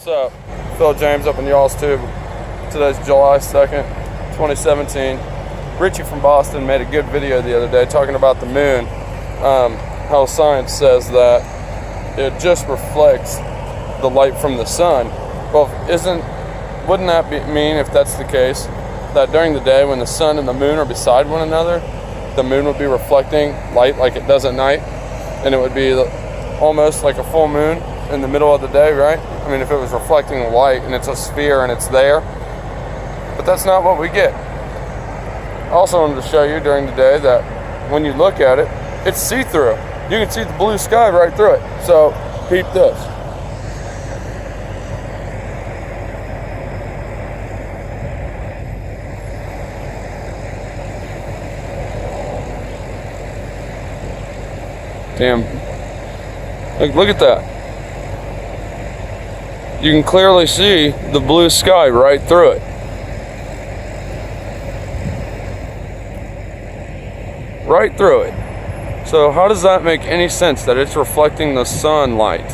What's up? Phil James up in y'all's tube. Today's July 2nd, 2017. Richie from Boston made a good video the other day talking about the moon. How science says that it just reflects the light from the sun. Well, wouldn't that mean, if that's the case, that during the day when the sun and the moon are beside one another, the moon would be reflecting light like it does at night, and it would be almost like a full moon in the middle of the day, right? I mean, if it was reflecting light and it's a sphere and it's there, but that's not what we get. I also wanted to show you during the day that when you look at it, it's see-through. You can see the blue sky right through it. So peep this. Damn. Look at that. You can clearly see the blue sky right through it. Right through it. So how does that make any sense that it's reflecting the sunlight?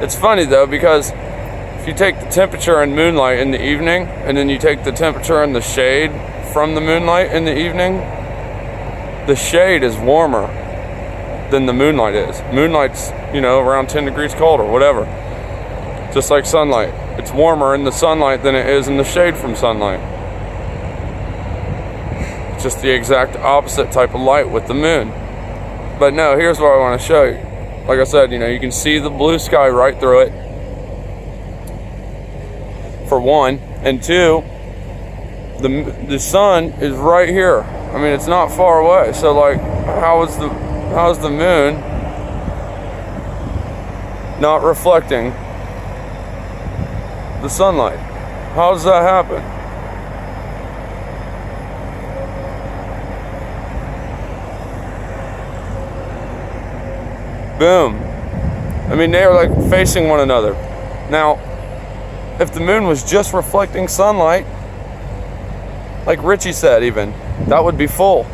It's funny though, because if you take the temperature in moonlight in the evening and then you take the temperature in the shade from the moonlight in the evening, the shade is warmer than the moonlight is. Moonlight's, around 10 degrees colder, whatever. Just like sunlight. It's warmer in the sunlight than it is in the shade from sunlight. It's just the exact opposite type of light with the moon. But no, here's what I want to show you. Like I said, you can see the blue sky right through it, for one. And two, the sun is right here. I mean, it's not far away. So like, how's the moon not reflecting the sunlight? How does that happen? Boom. I mean, they are like facing one another. Now, if the moon was just reflecting sunlight, like Richie said even, that would be full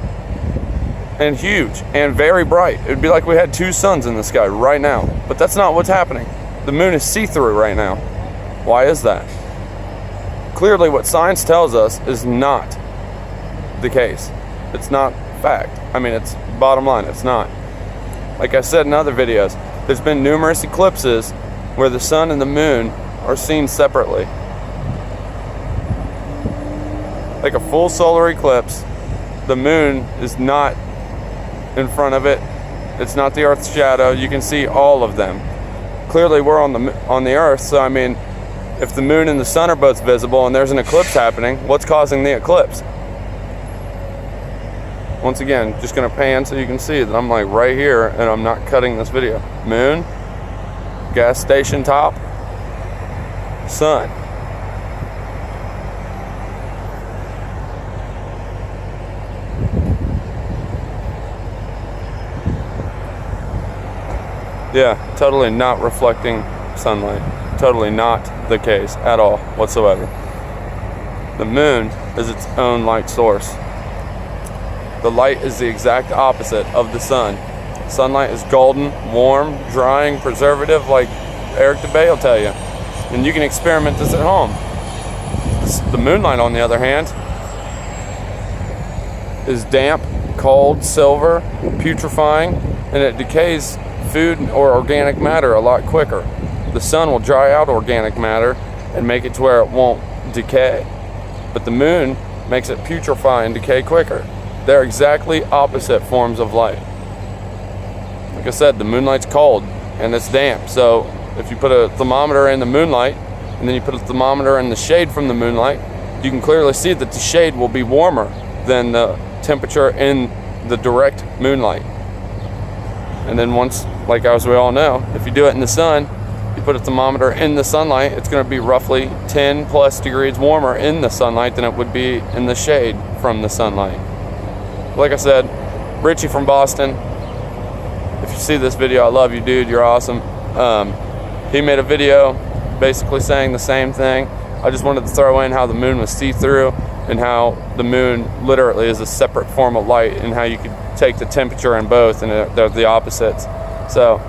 and huge and very bright. It would be like we had two suns in the sky right now. But that's not what's happening. The moon is see-through right now. Why is that? Clearly what science tells us is not the case. It's not fact. I mean, it's bottom line, it's not. Like I said in other videos, there's been numerous eclipses where the sun and the moon are seen separately. Like a full solar eclipse, the moon is not in front of it. It's not the Earth's shadow. You can see all of them. Clearly we're on the Earth, so I mean, if the moon and the sun are both visible and there's an eclipse happening, what's causing the eclipse? Once again, just gonna pan so you can see that I'm like right here and I'm not cutting this video. Moon, gas station top, sun. Yeah, totally not reflecting sunlight. Totally not the case at all whatsoever. The moon is its own light source. The light is the exact opposite of the sun. Sunlight is golden, warm, drying, preservative, like Eric DeBay will tell you. And you can experiment this at home. The moonlight, on the other hand, is damp, cold, silver, putrefying, and it decays food or organic matter a lot quicker. The sun will dry out organic matter and make it to where it won't decay. But the moon makes it putrefy and decay quicker. They're exactly opposite forms of light. Like I said, the moonlight's cold and it's damp. So if you put a thermometer in the moonlight and then you put a thermometer in the shade from the moonlight, you can clearly see that the shade will be warmer than the temperature in the direct moonlight. And then once, like as we all know, if you do it in the sun, you put a thermometer in the sunlight, it's going to be roughly 10 plus degrees warmer in the sunlight than it would be in the shade from the sunlight. Like I said, Richie from Boston, if you see this video, I love you, dude. You're awesome. He made a video basically saying the same thing. I just wanted to throw in how the moon was see-through and how the moon literally is a separate form of light and how you could take the temperature in both and they're the opposites. So